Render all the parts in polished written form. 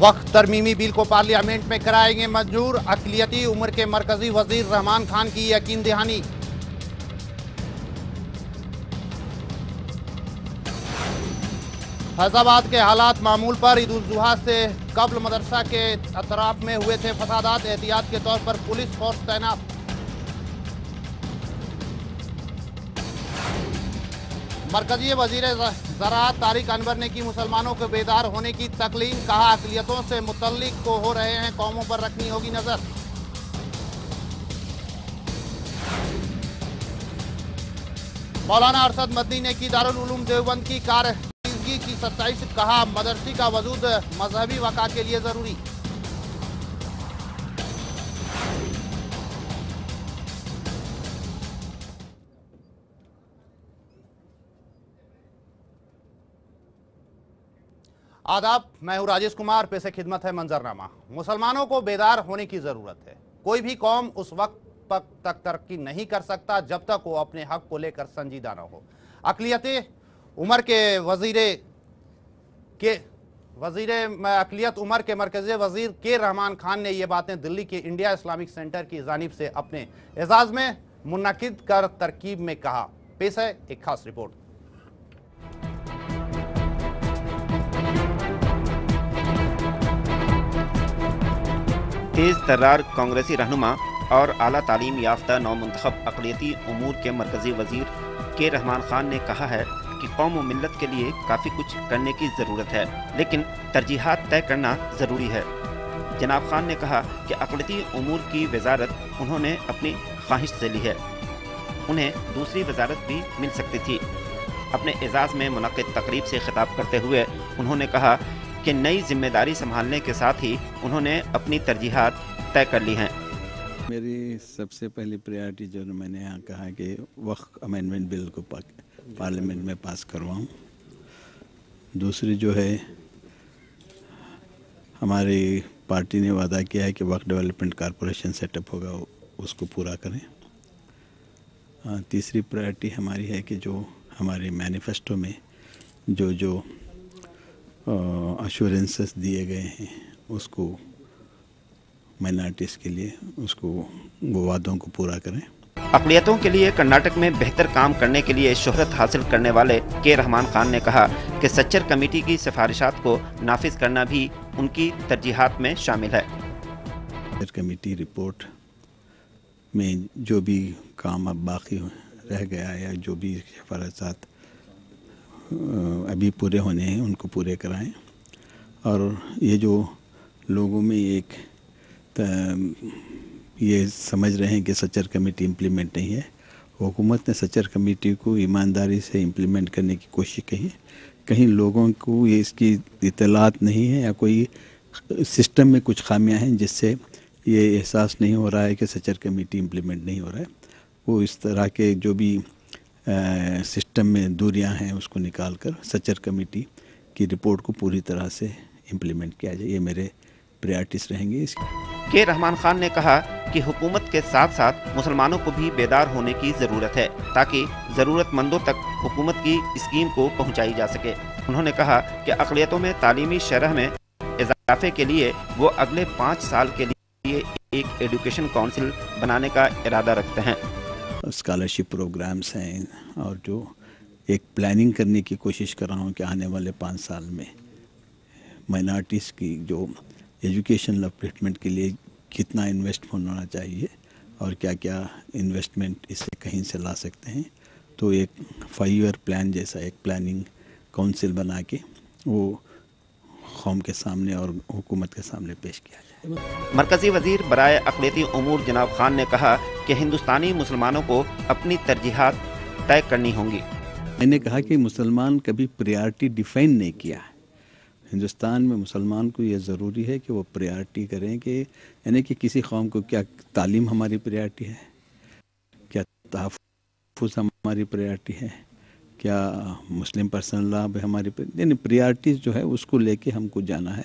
वक्फ तरमीमी bill को parliament में कराएंगे मंजूर। अक़लियती उम्र के मरकजी वजीर रहमान खान की यकीन दहानी। फैजाबाद के हालात मामूल पर। ईद उल जुहा से कबल मदरसा के अतराफ में हुए थे फसादात। एहतियात के तौर पर पुलिस फोर्स तैनात। मरकजी वजीर ज़राअत तारिक अनवर ने की मुसलमानों को बेदार होने की तकलीम। कहा अक़लियतों से मुतल्लिक को हो रहे हैं कौमों पर रखनी होगी नजर। मौलाना अरशद मदनी ने की दारुल उलूम देवबंद की कारकर्दगी की सत्ताईश। कहा मदरसे का वजूद मजहबी वक़ा के लिए जरूरी। आदाब, मैं हूं राजेश कुमार। पेशे खिदमत है मंजरनामा। मुसलमानों को बेदार होने की जरूरत है। कोई भी कौम उस वक्त तक तरक्की नहीं कर सकता जब तक वो अपने हक को लेकर संजीदा न हो। अक़लियत उमर के मरकज़ी वजीर के रहमान खान ने ये बातें दिल्ली के इंडिया इस्लामिक सेंटर की जानिब से अपने एजाज में मुनक़िद कर तरकीब में कहा। पेश है एक खास रिपोर्ट। तेज तर्रार कांग्रेसी रहनुमा और आला तालीम याफ्ता नौमुंतखब अक़लियती उमूर के मरकज़ी वजीर के रहमान खान ने कहा है कि कौम व मिल्लत के लिए काफ़ी कुछ करने की ज़रूरत है, लेकिन तरजीहात तय करना ज़रूरी है। जनाब खान ने कहा कि अक़लियती उमूर की वजारत उन्होंने अपनी ख्वाहिश से ली है। उन्हें दूसरी वजारत भी मिल सकती थी। अपने एजाज़ में मुनक़िद तकरीब से खिताब करते हुए उन्होंने कहा कि नई जिम्मेदारी संभालने के साथ ही उन्होंने अपनी तरजीहात तय कर ली हैं। मेरी सबसे पहली प्रायोरिटी जो मैंने यहाँ कहा कि वक्फ अमेंडमेंट बिल को पार्लियामेंट में पास करवाऊँ। दूसरी जो है, हमारी पार्टी ने वादा किया है कि वक्फ डेवलपमेंट कॉरपोरेशन सेटअप होगा, उसको पूरा करें। तीसरी प्रायोरिटी हमारी है कि जो हमारे मैनिफेस्टो में जो अश्योरेंसेस दिए गए हैं उसको माइनॉरिटीज़ के लिए वो वादों को पूरा करें। अक़लियतों के लिए कर्नाटक में बेहतर काम करने के लिए शोहरत हासिल करने वाले के रहमान खान ने कहा कि सच्चर कमेटी की सिफारिशात को नाफिज करना भी उनकी तरजीहात में शामिल है। कमेटी रिपोर्ट में जो भी काम अब बाकी रह गया या जो भी सिफारिशात अभी पूरे होने हैं उनको पूरे कराएं। और ये जो लोगों में एक ये समझ रहे हैं कि सच्चर कमेटी इम्प्लीमेंट नहीं है, हुकूमत ने सच्चर कमेटी को ईमानदारी से इम्प्लीमेंट करने की कोशिश की है। कहीं लोगों को ये इसकी इतलात नहीं है या कोई सिस्टम में कुछ खामियां हैं जिससे ये एहसास नहीं हो रहा है कि सच्चर कमेटी इम्प्लीमेंट नहीं हो रहा है। वो इस तरह के जो भी सिस्टम में दूरियां हैं उसको निकाल कर सच्चर कमेटी की रिपोर्ट को पूरी तरह से इम्प्लीमेंट किया जाए। ये मेरे प्रायोरिटीज़ रहेंगे। के रहमान खान ने कहा कि हुकूमत के साथ साथ मुसलमानों को भी बेदार होने की ज़रूरत है ताकि ज़रूरतमंदों तक हुकूमत की स्कीम को पहुंचाई जा सके। उन्होंने कहा कि अक़लियतों में तालीमी शरह में इजाफे के लिए वो अगले 5 साल के लिए एक एजुकेशन काउंसिल बनाने का इरादा रखते हैं। स्कॉलरशिप प्रोग्राम्स हैं और जो एक प्लानिंग करने की कोशिश कर रहा हूँ कि आने वाले 5 साल में माइनॉरिटीज़ की जो एजुकेशन अपलिफ्टमेंट के लिए कितना इन्वेस्ट होना चाहिए और क्या क्या इन्वेस्टमेंट इससे कहीं से ला सकते हैं। तो एक 5 ईयर प्लान जैसा एक प्लानिंग काउंसिल बना के वो कौम के सामने और हुकूमत के सामने पेश किया जाए। मरकजी वजीर बराए अक़लियती उमूर जनाब खान ने कहा कि हिंदुस्तानी मुसलमानों को अपनी तरजीहात तय करनी होंगी। मैंने कहा कि मुसलमान कभी प्रायोरिटी डिफाइन नहीं किया है। हिंदुस्तान में मुसलमान को ये ज़रूरी है कि वो प्रायोरिटी करें कि यानी कि किसी कौम को क्या तालीम हमारी प्रायोरिटी है, क्या तहफ़्फ़ुज़ हमारी प्रायोरिटी है, क्या मुस्लिम पर्सनल लॉ हमारी यानी प्रायोरिटीज़ जो है उसको लेके हमको जाना है।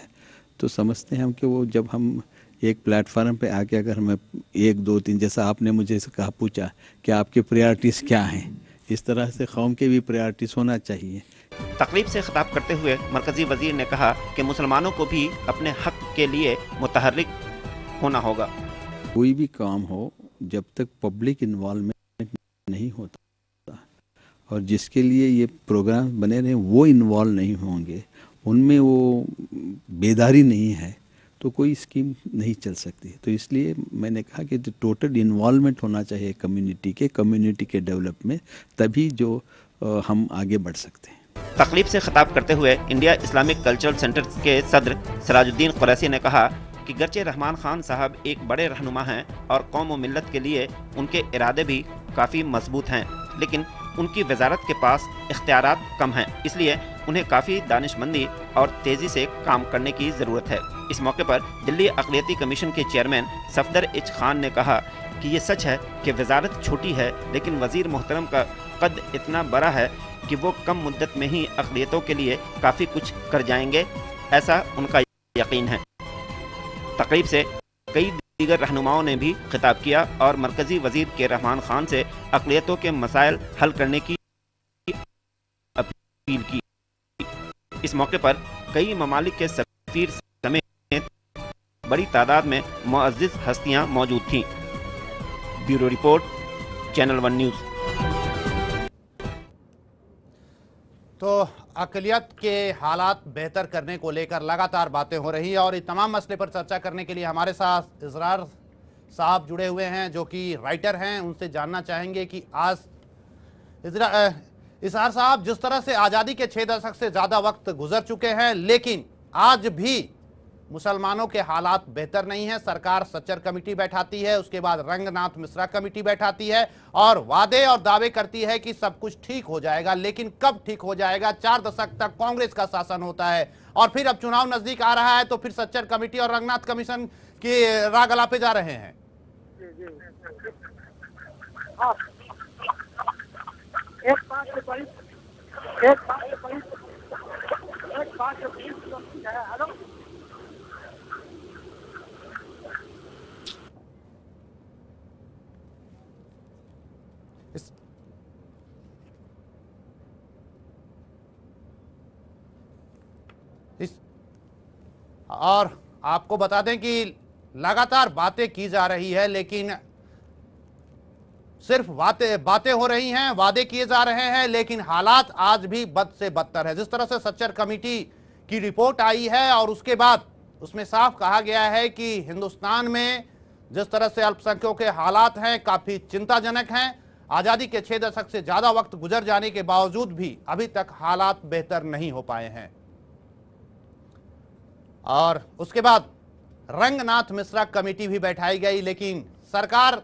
तो समझते हैं हम कि वो जब हम एक प्लेटफार्म पे आके अगर हमें 1, 2, 3 जैसा आपने मुझे कहा पूछा कि आपकी प्रायोरिटीज़ क्या हैं, इस तरह से कौम के भी प्रायोरिटीज़ होना चाहिए। तकरीब से खिताब करते हुए मरकजी वजीर ने कहा कि मुसलमानों को भी अपने हक के लिए मुतहर्रिक होना होगा। कोई भी काम हो जब तक पब्लिक इन्वॉल्वमेंट नहीं होता और जिसके लिए ये प्रोग्राम बने रहे वो इन्वॉल्व नहीं होंगे, उनमें वो बेदारी नहीं है, तो कोई स्कीम नहीं चल सकती। तो इसलिए मैंने कहा कि टोटल इन्वॉल्वमेंट होना चाहिए कम्युनिटी के डेवलप में, तभी जो हम आगे बढ़ सकते हैं। तकरीब से खिताब करते हुए इंडिया इस्लामिक कल्चरल सेंटर के सदर सिराजुद्दीन कुरैशी ने कहा कि गर्चे रहमान खान साहब एक बड़े रहनुमा हैं और कौम व मिल्लत के लिए उनके इरादे भी काफ़ी मजबूत हैं, लेकिन उनकी वजारत के पास इख्तियारात कम हैं, इसलिए उन्हें काफ़ी दानिशमंदी और तेज़ी से काम करने की ज़रूरत है। इस मौके पर दिल्ली अक़लियती कमीशन के चेयरमैन सफदर एच खान ने कहा कि ये सच है कि वजारत छोटी है, लेकिन वज़ीर मोहतरम का कद इतना बड़ा है कि वो कम मुद्दत में ही अक़लियतों के लिए काफ़ी कुछ कर जाएंगे, ऐसा उनका यकीन है। तकरीब से कई दीगर रहनुमाओं ने भी खिताब किया और मरकजी वजीर के रहमान खान से अक़लियतों के मसाइल हल करने की अपील की। इस मौके पर कई ममालिक के सफीर समेत बड़ी तादाद में मुअज़्ज़िज़ हस्तियां मौजूद थीं। Bureau report, channel 1 news. तो अक़लियत के हालात बेहतर करने को लेकर लगातार बातें हो रही हैं और इस तमाम मसले पर चर्चा करने के लिए हमारे साथ इज़रार साहब जुड़े हुए हैं, जो कि राइटर हैं। उनसे जानना चाहेंगे कि आज इज़रार साहब, जिस तरह से आज़ादी के 6 दशक से ज़्यादा वक्त गुजर चुके हैं, लेकिन आज भी मुसलमानों के हालात बेहतर नहीं हैं। सरकार सच्चर कमेटी बैठाती है, उसके बाद रंगनाथ मिश्रा कमेटी बैठाती है और वादे और दावे करती है कि सब कुछ ठीक हो जाएगा, लेकिन कब ठीक हो जाएगा? 4 दशक तक कांग्रेस का शासन होता है और फिर अब चुनाव नजदीक आ रहा है, तो फिर सच्चर कमेटी और रंगनाथ कमीशन के राग अलापे जा रहे हैं। और आपको बता दें कि लगातार बातें की जा रही है, लेकिन सिर्फ बातें हो रही हैं, वादे किए जा रहे हैं, लेकिन हालात आज भी बद से बदतर है। जिस तरह से सच्चर कमेटी की रिपोर्ट आई है और उसके बाद उसमें साफ कहा गया है कि हिंदुस्तान में जिस तरह से अल्पसंख्यकों के हालात हैं काफ़ी चिंताजनक हैं। आज़ादी के 6 दशक से ज़्यादा वक्त गुजर जाने के बावजूद भी अभी तक हालात बेहतर नहीं हो पाए हैं। और उसके बाद रंगनाथ मिश्रा कमेटी भी बैठाई गई, लेकिन सरकार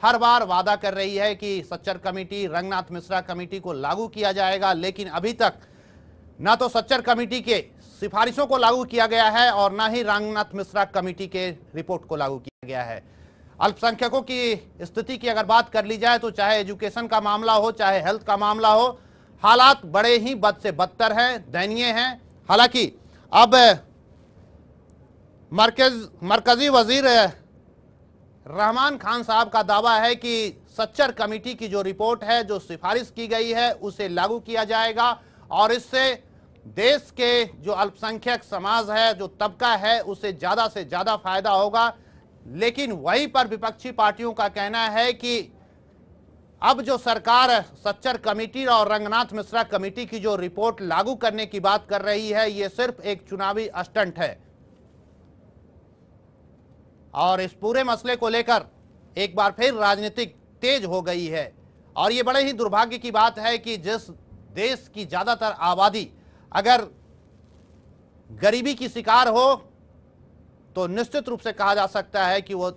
हर बार वादा कर रही है कि सच्चर कमेटी, रंगनाथ मिश्रा कमेटी को लागू किया जाएगा, लेकिन अभी तक ना तो सच्चर कमेटी के सिफारिशों को लागू किया गया है और ना ही रंगनाथ मिश्रा कमेटी के रिपोर्ट को लागू किया गया है। अल्पसंख्यकों की स्थिति की अगर बात कर ली जाए तो चाहे एजुकेशन का मामला हो, चाहे हेल्थ का मामला हो, हालात बड़े ही बद से बदतर हैं, दयनीय हैं। हालांकि अब मरकजी वजीर रहमान खान साहब का दावा है कि सच्चर कमेटी की जो रिपोर्ट है, जो सिफारिश की गई है, उसे लागू किया जाएगा और इससे देश के जो अल्पसंख्यक समाज है, जो तबका है, उसे ज़्यादा से ज़्यादा फायदा होगा। लेकिन वहीं पर विपक्षी पार्टियों का कहना है कि अब जो सरकार सच्चर कमेटी और रंगनाथ मिश्रा कमेटी की जो रिपोर्ट लागू करने की बात कर रही है, ये सिर्फ एक चुनावी स्टंट है। और इस पूरे मसले को लेकर एक बार फिर राजनीतिक तेज हो गई है और ये बड़े ही दुर्भाग्य की बात है कि जिस देश की ज़्यादातर आबादी अगर गरीबी की शिकार हो तो निश्चित रूप से कहा जा सकता है कि वो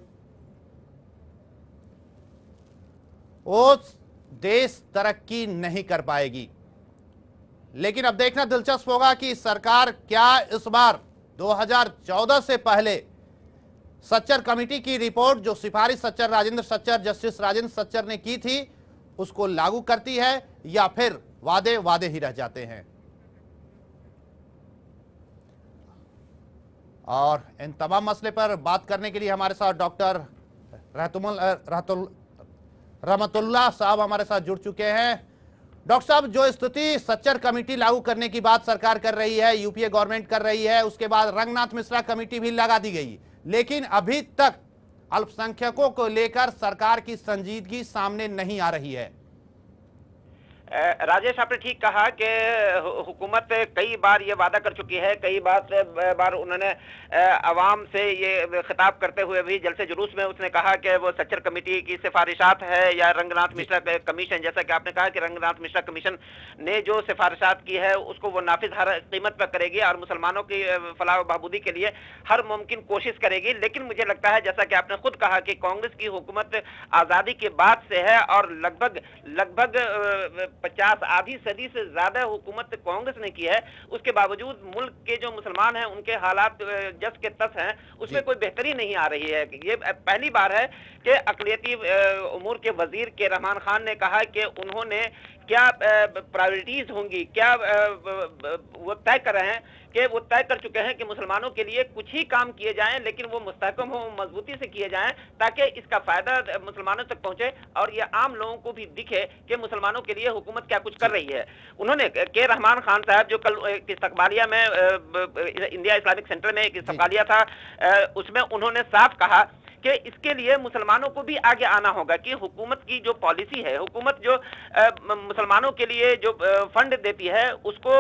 देश तरक्की नहीं कर पाएगी। लेकिन अब देखना दिलचस्प होगा कि सरकार क्या इस बार 2014 से पहले सच्चर कमेटी की रिपोर्ट, जो सिफारिश सच्चर राजेंद्र सच्चर, जस्टिस राजेंद्र सच्चर ने की थी, उसको लागू करती है या फिर वादे वादे ही रह जाते हैं। और इन तमाम मसले पर बात करने के लिए हमारे साथ डॉक्टर रहमतुल्लाह साहब हमारे साथ जुड़ चुके हैं। डॉक्टर साहब, जो स्थिति सच्चर कमेटी लागू करने की बात सरकार कर रही है, यूपीए गवर्नमेंट कर रही है, उसके बाद रंगनाथ मिश्रा कमेटी भी लगा दी गई, लेकिन अभी तक अल्पसंख्यकों को लेकर सरकार की संजीदगी सामने नहीं आ रही है। राजेश, आपने ठीक कहा कि हुकूमत कई बार ये वादा कर चुकी है, कई बार उन्होंने अवाम से ये खिताब करते हुए भी जलसे जुलूस में उसने कहा कि वो सच्चर कमेटी की सिफारिशात है या रंगनाथ मिश्रा कमीशन, जैसा कि आपने कहा कि रंगनाथ मिश्रा कमीशन ने जो सिफारिशात की है उसको वो नाफिज हर कीमत पर करेगी और मुसलमानों की फलाह बहबूदी के लिए हर मुमकिन कोशिश करेगी। लेकिन मुझे लगता है, जैसा कि आपने खुद कहा, कि कांग्रेस की हुकूमत आज़ादी के बाद से है और लगभग 50 आधी सदी से ज्यादा हुकूमत कांग्रेस ने की है, उसके बावजूद मुल्क के जो मुसलमान हैं उनके हालात जस के तस हैं, उसमें कोई बेहतरी नहीं आ रही है। ये पहली बार है कि अक़लियती उमूर के वजीर के रहमान खान ने कहा कि उन्होंने क्या प्रायोरिटीज होंगी, क्या वो तय कर रहे हैं कि वो तय कर चुके हैं कि मुसलमानों के लिए कुछ ही काम किए जाएं, लेकिन वो मुस्तहकम हो, मजबूती से किए जाएं, ताकि इसका फायदा मुसलमानों तक पहुंचे और ये आम लोगों को भी दिखे कि मुसलमानों के लिए हुकूमत क्या कुछ कर रही है। उन्होंने के रहमान खान साहब, जो कल इस्तकबालिया में इंडिया इस्लामिक सेंटर में एक इस्तकबालिया था, उसमें उन्होंने साफ कहा कि इसके लिए मुसलमानों को भी आगे आना होगा, कि हुकूमत की जो पॉलिसी है, हुकूमत जो मुसलमानों के लिए जो फंड देती है, उसको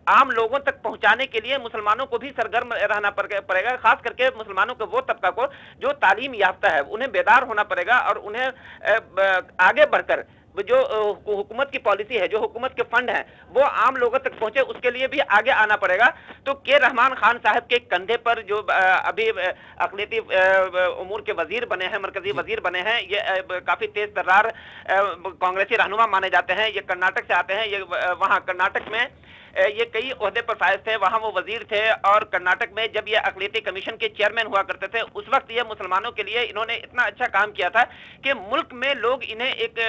आम लोगों तक पहुंचाने के लिए मुसलमानों को भी सरगर्म रहना पड़ेगा। खास करके मुसलमानों के वो तबका को जो तालीम याफ्ता है, उन्हें बेदार होना पड़ेगा और उन्हें आगे बढ़कर जो हुकूमत की पॉलिसी है, जो हुकूमत के फंड हैं, वो आम लोगों तक पहुंचे, उसके लिए भी आगे आना पड़ेगा। तो के रहमान खान साहब के कंधे पर जो अभी अक़लियती उमूर के वजीर बने हैं, मरकजी वजीर बने हैं, ये काफी तेज तर्रार कांग्रेसी रहनुमा माने जाते हैं। ये कर्नाटक से आते हैं, ये वहाँ कर्नाटक में ये कई ओहदे पर फायज थे, वहां वो वजीर थे, और कर्नाटक में जब ये अक़लियती कमीशन के चेयरमैन हुआ करते थे, उस वक्त ये मुसलमानों के लिए इन्होंने इतना अच्छा काम किया था कि मुल्क में लोग इन्हें एक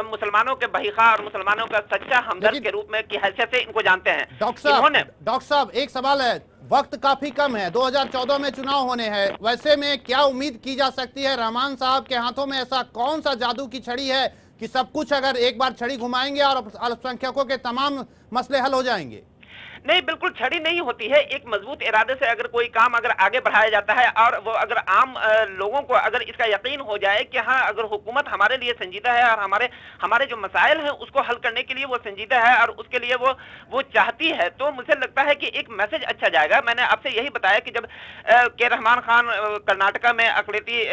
मुसलमानों के बहीखा और मुसलमानों का सच्चा हमदर्द के रूप में की हैसियत से इनको जानते हैं। डॉक्टर साहब, एक सवाल है, वक्त काफी कम है, 2014 में चुनाव होने हैं, वैसे में क्या उम्मीद की जा सकती है? रहमान साहब के हाथों में ऐसा कौन सा जादू की छड़ी है कि सब कुछ अगर एक बार छड़ी घुमाएंगे और अल्पसंख्यकों के तमाम मसले हल हो जाएंगे? नहीं, बिल्कुल छड़ी नहीं होती है। एक मजबूत इरादे से अगर कोई काम अगर आगे बढ़ाया जाता है और वो अगर आम लोगों को अगर इसका यकीन हो जाए कि हाँ, अगर हुकूमत हमारे लिए संजीदा है और हमारे जो मसाइल हैं उसको हल करने के लिए वो संजीदा है और उसके लिए वो चाहती है, तो मुझे लगता है कि एक मैसेज अच्छा जाएगा। मैंने आपसे यही बताया कि जब के रहमान खान कर्नाटका में अक़लियती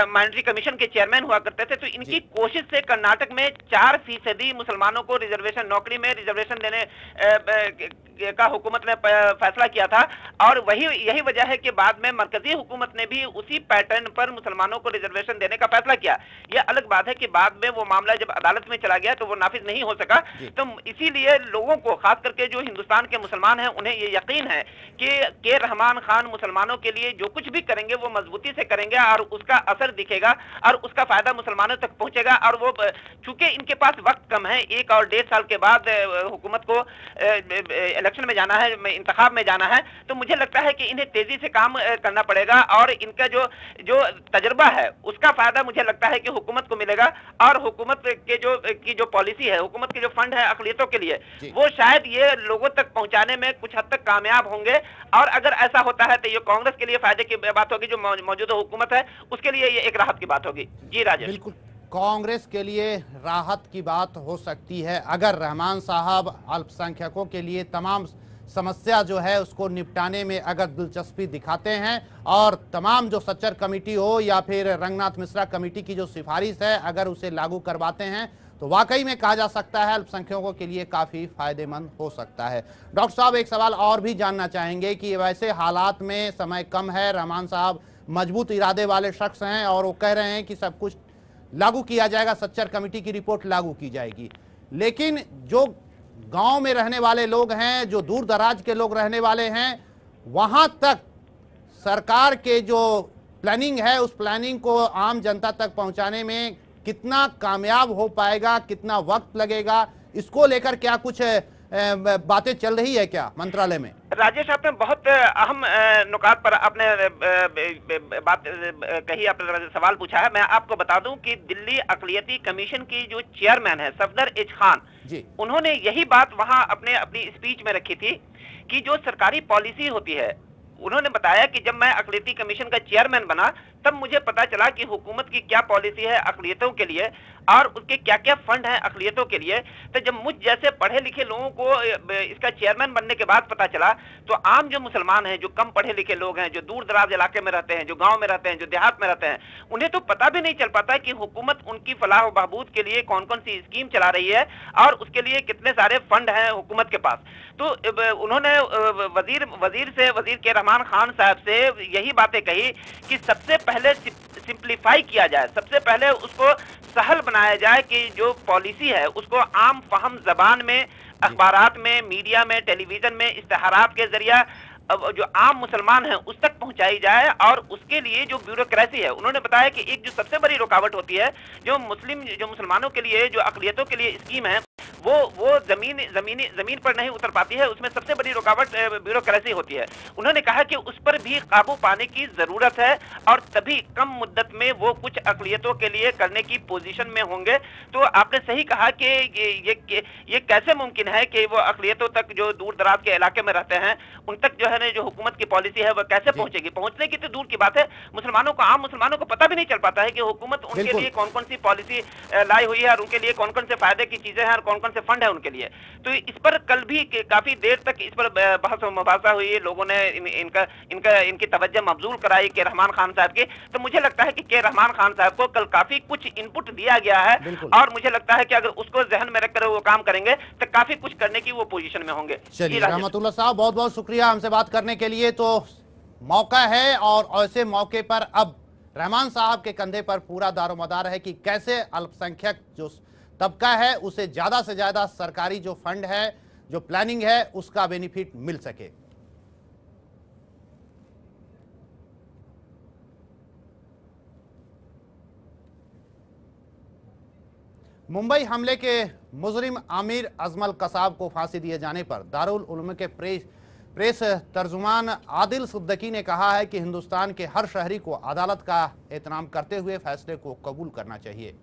माइनॉरिटी कमीशन के चेयरमैन हुआ करते थे, तो इनकी कोशिश से कर्नाटक में 4% मुसलमानों को रिजर्वेशन, नौकरी में रिजर्वेशन देने का हुकूमत ने फैसला किया था, और यही वजह है कि बाद में मरकजी हुकूमत ने भी उसी पैटर्न पर मुसलमानों को रिजर्वेशन देने का फैसला किया। यह अलग बात है कि बाद में वो मामला जब अदालत में चला गया तो वो नाफिज नहीं हो सका। तो इसीलिए लोगों को, खास करके जो हिंदुस्तान के मुसलमान हैं, उन्हें ये यकीन है कि के रहमान खान मुसलमानों के लिए जो कुछ भी करेंगे वो मजबूती से करेंगे और उसका असर दिखेगा और उसका फायदा मुसलमानों तक पहुंचेगा। और वो चूंकि इनके पास वक्त कम है, 1 और 1.5 साल के बाद हुकूमत को इलेक्शन में जाना है, इंतखाब में जाना है, तो मुझे लगता है कि इन्हें तेजी से काम करना पड़ेगा और इनका जो तजुर्बा है उसका फायदा मुझे लगता है कि हुकूमत को मिलेगा। और हुकूमत के जो पॉलिसी है, हुकूमत के जो फंड है अक़लियतों के लिए, वो शायद ये लोगों तक पहुंचाने में कुछ हद तक कामयाब होंगे। और अगर ऐसा होता है तो ये कांग्रेस के लिए फायदे की बात होगी, जो मौजूदा हुकूमत है उसके लिए ये एक राहत की बात होगी। जी राजेश। बिल्कुल, कांग्रेस के लिए राहत की बात हो सकती है अगर रहमान साहब अल्पसंख्यकों के लिए तमाम समस्या जो है उसको निपटाने में अगर दिलचस्पी दिखाते हैं और तमाम जो सच्चर कमेटी हो या फिर रंगनाथ मिश्रा कमेटी की जो सिफारिश है अगर उसे लागू करवाते हैं तो वाकई में कहा जा सकता है अल्पसंख्यकों के लिए काफ़ी फायदेमंद हो सकता है। डॉक्टर साहब, एक सवाल और भी जानना चाहेंगे कि वैसे हालात में समय कम है, रहमान साहब मजबूत इरादे वाले शख्स हैं और वो कह रहे हैं कि सब कुछ लागू किया जाएगा, सच्चर कमेटी की रिपोर्ट लागू की जाएगी, लेकिन जो गांव में रहने वाले लोग हैं, जो दूर दराज के लोग रहने वाले हैं, वहां तक सरकार के जो प्लानिंग है उस प्लानिंग को आम जनता तक पहुंचाने में कितना कामयाब हो पाएगा, कितना वक्त लगेगा, इसको लेकर क्या कुछ बातें चल रही है क्या मंत्रालय में? राजेश, आपने बहुत अहम नुकात पर आपने बात कही, आपने सवाल पूछा है। मैं आपको बता दूं कि दिल्ली अक़लियती कमीशन की जो चेयरमैन है सफदर एच खान जी, उन्होंने यही बात वहां अपनी स्पीच में रखी थी कि जो सरकारी पॉलिसी होती है, उन्होंने बताया कि जब मैं अक़लियती कमीशन का चेयरमैन बना तब मुझे पता चला कि हुकूमत की क्या पॉलिसी है अक़लियतों के लिए और उसके क्या क्या फंड हैं अक़लियतों के लिए। तो जब मुझ जैसे पढ़े लिखे लोगों को इसका चेयरमैन बनने के बाद पता चला तो आम जो मुसलमान हैं, जो कम पढ़े लिखे लोग हैं, जो दूर दराज इलाके में रहते हैं, जो गांव में रहते हैं, जो देहात में रहते हैं, उन्हें तो पता भी नहीं चल पाता कि हुकूमत उनकी फलाह व बहबूद के लिए कौन कौन सी स्कीम चला रही है और उसके लिए कितने सारे फंड हैं हुकूमत के पास। तो उन्होंने वजीर के रहमान खान साहब से यही बातें कही कि सबसे पहले सिंप्लीफाई किया जाए, सबसे पहले उसको सहल बनाया जाए कि जो पॉलिसी है उसको आम फहम जबान में, अखबारात में, मीडिया में, टेलीविजन में, इश्तहारात के जरिए जो आम मुसलमान हैं उस तक पहुंचाई जाए। और उसके लिए जो ब्यूरोक्रेसी है, उन्होंने बताया कि एक जो सबसे बड़ी रुकावट होती है जो मुसलमानों के लिए, जो अक़लियतों के लिए स्कीम है, वो जमीन पर नहीं उतर पाती है, उसमें सबसे बड़ी रुकावट ब्यूरोक्रेसी होती है। उन्होंने कहा कि उस पर भी काबू पाने की जरूरत है और तभी कम मुद्दत में वो कुछ अक़लियतों के लिए करने की पोजीशन में होंगे। तो आपने सही कहा कि ये कैसे मुमकिन है कि वो अक़लियतों तक, जो दूर दराज के इलाके में रहते हैं, उन तक जो है ना जो हुकूमत की पॉलिसी है वो कैसे पहुंचेगी। पहुंचने की तो दूर की बात है, आम मुसलमानों को पता भी नहीं चल पाता है कि हुकूमत उनके लिए कौन कौन सी पॉलिसी लाई हुई है और उनके लिए कौन कौन से फायदे की चीजें हैं और कौन कौन से फंड है उनके लिए। तो इस पर कल भी काफी देर तक इस पर बहस मुबासा हुई, लोगों ने इनकी तवज्जो मबजूल कराई के रहमान खान साहब की। तो मुझे लगता है कि के रहमान खान साहब को कल काफी कुछ इनपुट दिया गया है और मुझे लगता है कि अगर उसको जहन में रखकर वो काम करेंगे तो काफी कुछ करने की वो पोजीशन में होंगे। चलिए रहमतुल्लाह साहब, बहुत बहुत शुक्रिया हमसे बात करने के लिए। तो मौका है और ऐसे मौके पर अब रहमान साहब के कंधे पर पूरा दारोमदार है कि कैसे अल्पसंख्यक जो तबका है उसे ज्यादा से ज्यादा सरकारी जो फंड है, जो प्लानिंग है, उसका बेनिफिट मिल सके। मुंबई हमले के मुजरिम आमिर अजमल कसाब को फांसी दिए जाने पर दारुल उलूम के प्रेस तर्जुमान आदिल सिद्दीकी ने कहा है कि हिंदुस्तान के हर शहरी को अदालत का एहतराम करते हुए फैसले को कबूल करना चाहिए।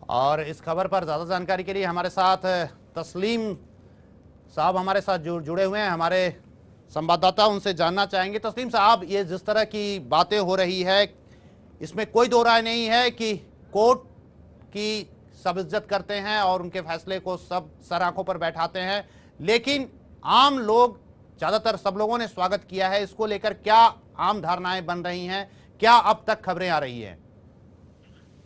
और इस खबर पर ज़्यादा जानकारी के लिए हमारे साथ तस्लीम साहब हमारे साथ जुड़े हुए हैं, हमारे संवाददाता, उनसे जानना चाहेंगे। तस्लीम साहब, ये जिस तरह की बातें हो रही है इसमें कोई दो राय नहीं है कि कोर्ट की सब इज्जत करते हैं और उनके फैसले को सब सर आंखों पर बैठाते हैं, लेकिन आम लोग, ज़्यादातर सब लोगों ने स्वागत किया है। इसको लेकर क्या आम धारणाएं बन रही हैं, क्या अब तक खबरें आ रही हैं?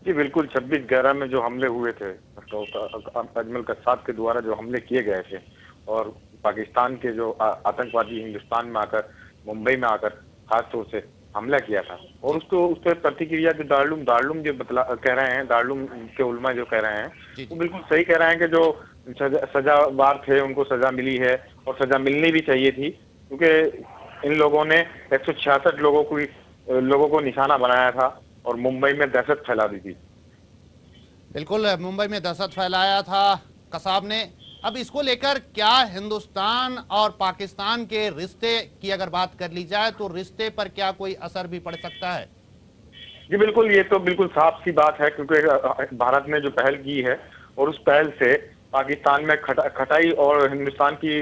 जी बिल्कुल, 26/11 में जो हमले हुए थे, अजमल कसाब के द्वारा जो हमले किए गए थे और पाकिस्तान के जो आतंकवादी हिंदुस्तान में आकर, मुंबई में आकर खास तौर से हमला किया था और उसको उस पर प्रतिक्रिया जो दारुल जो कह रहे हैं, दारुल के उलमा जो कह रहे हैं वो बिल्कुल सही कह रहे हैं कि जो सजावार थे उनको सजा मिली है और सजा मिलनी भी चाहिए थी, क्योंकि इन लोगों ने 166 लोगों को निशाना बनाया था और मुंबई में दहशत फैला दी थी। बिल्कुल, मुंबई में दहशत फैलाया था कसाब ने। अब इसको लेकर क्या हिंदुस्तान और पाकिस्तान के रिश्ते की अगर बात कर ली जाए तो रिश्ते पर क्या कोई असर भी पड़ सकता है? जी बिल्कुल, ये तो बिल्कुल साफ सी बात है, क्योंकि भारत ने जो पहल की है और उस पहल से पाकिस्तान में खटाई और हिंदुस्तान की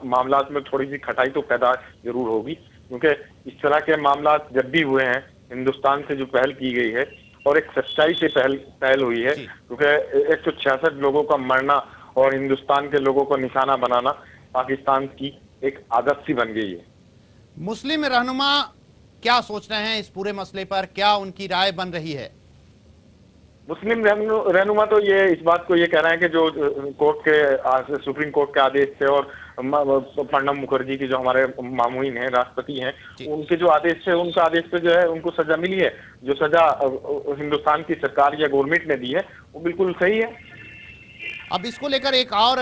मामलात में थोड़ी सी खटाई तो पैदा जरूर होगी, क्योंकि इस तरह के मामलात जब भी हुए हैं हिंदुस्तान से जो पहल की गई है और एक सच्चाई से पहल हुई है, क्योंकि 166 लोगों का मरना और हिंदुस्तान के लोगों को निशाना बनाना पाकिस्तान की एक आदत सी बन गई है। मुस्लिम रहनुमा क्या सोच रहे हैं इस पूरे मसले पर, क्या उनकी राय बन रही है? मुस्लिम रहनुमा तो ये इस बात को ये कह रहे हैं कि जो कोर्ट के सुप्रीम कोर्ट के आदेश से और प्रणब मुखर्जी की जो हमारे मामूइन हैं, राष्ट्रपति हैं, उनके जो आदेश है, उनका आदेश पे जो है उनको सजा मिली है। जो सजा हिंदुस्तान की सरकार या गवर्नमेंट ने दी है वो बिल्कुल सही है। अब इसको लेकर एक और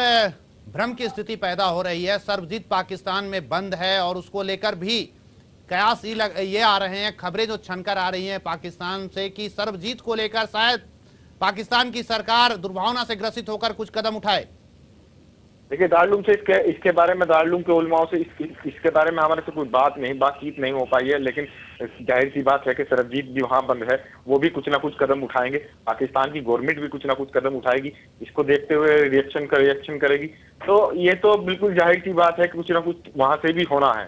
भ्रम की स्थिति पैदा हो रही है। सर्वजीत पाकिस्तान में बंद है और उसको लेकर भी कयास ये आ रहे हैं, खबरें जो छनकर आ रही हैं पाकिस्तान से कि सर्वजीत को लेकर शायद पाकिस्तान की सरकार दुर्भावना से ग्रसित होकर कुछ कदम उठाए। देखिए, दारुल से इसके बारे में दारुल के उलमाओं से इसके बारे में हमारे से कोई बातचीत नहीं हो पाई है, लेकिन जाहिर सी बात है कि सरबजीत भी वहां बंद है, वो भी कुछ ना कुछ कदम उठाएंगे, पाकिस्तान की गवर्नमेंट भी कुछ ना कुछ कदम उठाएगी, इसको देखते हुए रिएक्शन करेगी। तो ये तो बिल्कुल जाहिर सी बात है कि कुछ ना कुछ वहां से भी होना है।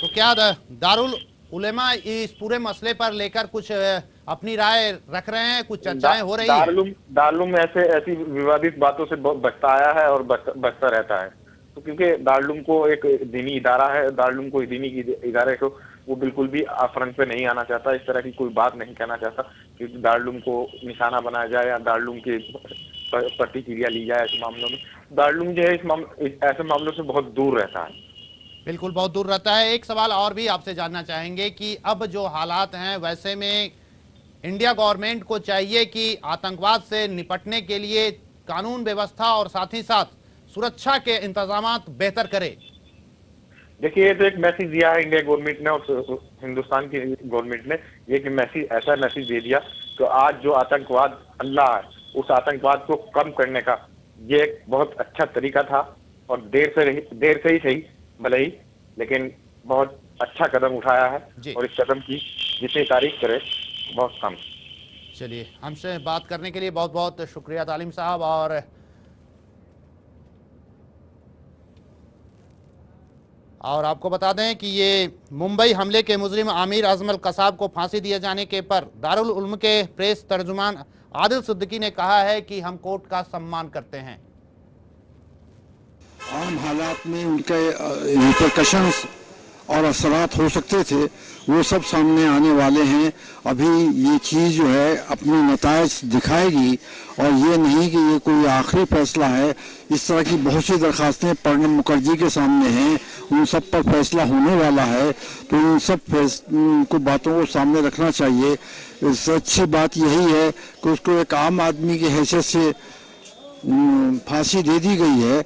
तो क्या दारुल उलेमा इस पूरे मसले पर लेकर कुछ अपनी राय रख रहे हैं, कुछ चर्चाएं हो रही हैं? दारुल ऐसी विवादित बातों से बचता आया है और बचता रहता है, तो क्योंकि दारुल को एक दीनी इदारा है, दारुल को दीनी इदारे को वो बिल्कुल भी फ्रंट पे नहीं आना चाहता, इस तरह की कोई बात नहीं कहना चाहता कि दारुल को निशाना बनाया जाए या दारुल की प्रतिक्रिया ली जाए ऐसे मामलों में। दारुल जो है ऐसे मामलों से बहुत दूर रहता है, बिल्कुल बहुत दूर रहता है। एक सवाल और भी आपसे जानना चाहेंगे कि अब जो हालात हैं वैसे में इंडिया गवर्नमेंट को चाहिए कि आतंकवाद से निपटने के लिए कानून व्यवस्था और साथ ही साथ सुरक्षा के इंतजामात बेहतर करे। देखिए, ये तो एक मैसेज दिया है इंडिया गवर्नमेंट ने और हिंदुस्तान की गवर्नमेंट ने, ये ऐसा मैसेज दे दिया तो आज जो आतंकवाद अल्लाह है उस आतंकवाद को कम करने का ये एक बहुत अच्छा तरीका था और देर से ही सही भले ही, लेकिन बहुत अच्छा कदम उठाया है और इस कदम की जितनी तारीफ करे बहुत कम। चलिए, हमसे बात करने के लिए बहुत बहुत शुक्रिया तालिम साहब। और आपको बता दें कि ये मुंबई हमले के मुजरिम आमिर अजमल कसाब को फांसी दिए जाने के पर दारुल उलूम के प्रेस तर्जुमान आदिल सिद्दीकी ने कहा है कि हम कोर्ट का सम्मान करते हैं। आम हालात में उनके रिपरकशंस और असरात हो सकते थे, वो सब सामने आने वाले हैं। अभी ये चीज़ जो है अपनी नताइज दिखाएगी और ये नहीं कि ये कोई आखिरी फैसला है। इस तरह की बहुत सी दरखास्तें प्रणब मुखर्जी के सामने हैं, उन सब पर फैसला होने वाला है, तो इन सब बातों को सामने रखना चाहिए। इससे अच्छी बात यही है कि उसको एक आम आदमी की हैसियत से फांसी दे दी गई है।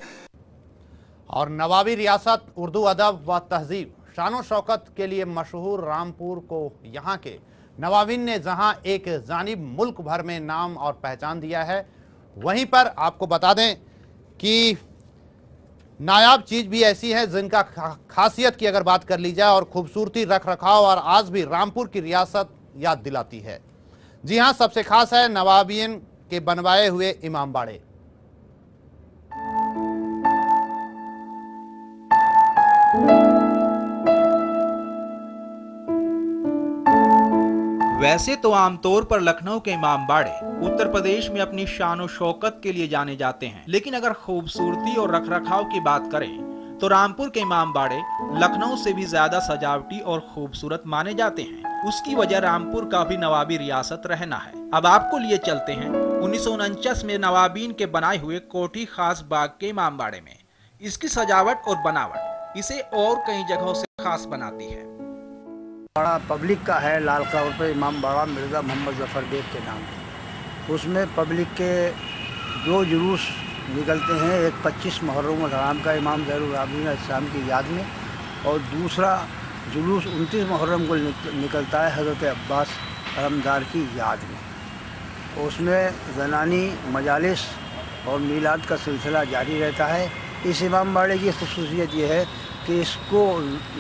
और नवाबी रियासत उर्दू अदब व तहजीब शान शौकत के लिए मशहूर रामपुर को यहाँ के नवाबिन ने जहाँ एक जानिब मुल्क भर में नाम और पहचान दिया है, वहीं पर आपको बता दें कि नायाब चीज़ भी ऐसी है जिनका खासियत की अगर बात कर ली जाए और खूबसूरती रख रखाव और आज भी रामपुर की रियासत याद दिलाती है। जी हाँ, सबसे खास है नवाबियन के बनवाए हुए इमाम बाड़े। वैसे तो आमतौर पर लखनऊ के इमाम बाड़े उत्तर प्रदेश में अपनी शान और शौकत के लिए जाने जाते हैं, लेकिन अगर खूबसूरती और रखरखाव की बात करें तो रामपुर के इमाम बाड़े लखनऊ से भी ज्यादा सजावटी और खूबसूरत माने जाते हैं। उसकी वजह रामपुर का भी नवाबी रियासत रहना है। अब आपको लिए चलते हैं 1949 में नवाबीन के बनाए हुए कोठी खास बाग के इमाम बाड़े में। इसकी सजावट और बनावट इसे और कई जगहों से खास बनाती है। बड़ा पब्लिक का है, लाल कलर पर इमाम बाड़ा मिर्ज़ा मोहम्मद जफ़र बेग के नाम से। उसमें पब्लिक के दो जुलूस निकलते हैं, एक 25 मुहर्रम हराम का इमाम ज़ैनुल आबिदीन इस्लाम की याद में और दूसरा जुलूस 29 मुहर्रम को निकलता है हज़रत अब्बास अलमदार की याद में। उसमें ज़नानी मजालिस और मीलाद का सिलसिला जारी रहता है। इस इमाम बाड़े की ख़ुसूसियत यह है कि इसको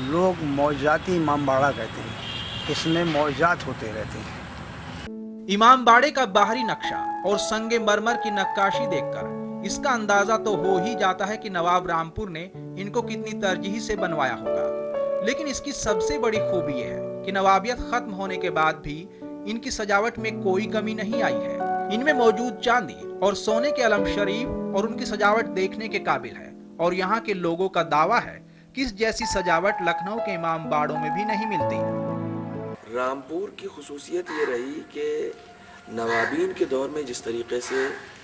लोग मौजाती इमाम बाड़ा कहते हैं। इसमें मौजात होते रहते हैं। इमामबाड़े का बाहरी नक्शा और संगमरमर की नक्काशी देखकर इसका अंदाजा तो हो ही जाता है कि नवाब रामपुर ने इनको कितनी तरजीह से बनवाया होगा। लेकिन इसकी सबसे बड़ी खूबी यह है कि नवाबियत खत्म होने के बाद भी इनकी सजावट में कोई कमी नहीं आई है। इनमें मौजूद चांदी और सोने के अलम शरीफ और उनकी सजावट देखने के काबिल है और यहाँ के लोगों का दावा है कि इस जैसी सजावट लखनऊ के इमामबाड़ों में भी नहीं मिलती। रामपुर की खुसूसियत ये रही कि नवाबीन के दौर में जिस तरीके से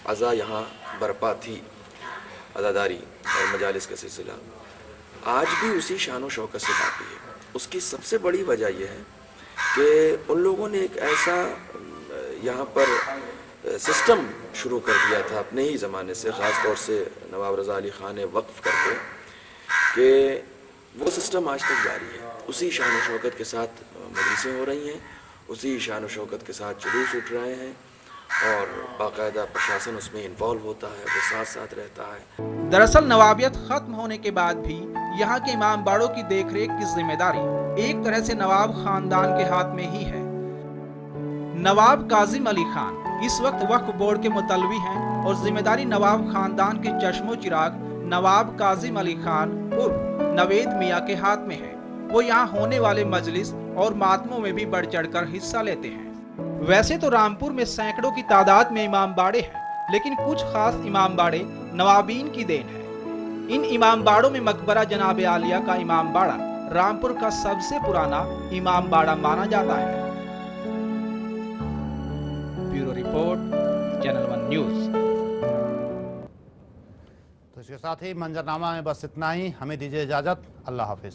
अज़ा यहाँ बरपा थी, अज़ादारी और मजालिस का सिलसिला आज भी उसी शान और शौकत से बाकी है। उसकी सबसे बड़ी वजह यह है कि उन लोगों ने एक ऐसा यहाँ पर सिस्टम शुरू कर दिया था अपने ही ज़माने से, ख़ास तौर से नवाब रज़ा अली ख़ान ने वक्फ करके, कि वो सिस्टम आज तक जारी है। उसी शान और शौकत के साथ मजलिसें हो रही हैं, उसी शान और शौकत के साथ जुलूस उठ रहे हैं और बाकायदा प्रशासन उसमें इन्वॉल्व होता है, वो साथ साथ रहता है। दरअसल नवाबियत खत्म होने के बाद भी यहाँ के इमामबाड़ों की देखरेख की जिम्मेदारी एक तरह से नवाब खानदान के हाथ में ही है। नवाब काजिम अली खान इस वक्त वक्फ बोर्ड के मुतलवी हैं और जिम्मेदारी नवाब खानदान के चश्मो चिराग नवाब काजिम अली खान उर्फ नवेद मियाँ के हाथ में है। वो यहाँ होने वाले मजलिस और मातमों में भी बढ़ चढ़कर हिस्सा लेते हैं। वैसे तो रामपुर में सैकड़ों की तादाद में इमामबाड़े हैं, लेकिन कुछ खास इमामबाड़े नवाबीन की देन है। इन इमामबाड़ों में मकबरा जनाब आलिया का इमामबाड़ा रामपुर का सबसे पुराना इमामबाड़ा माना जाता है। Bureau report, channel 1 news. तो इसके साथ ही मंजरनामा में बस इतना ही। हमें दीजिए इजाजत। अल्लाह हाफिज।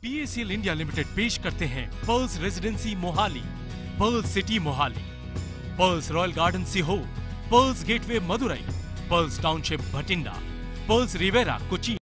PACL इंडिया लिमिटेड पेश करते हैं Pearls Residency Mohali, Pearls City Mohali, Pearls Royal Garden Sehore, Pearls Gateway Madurai, Pearls Township Bhatinda, Pearls Riviera Kochi.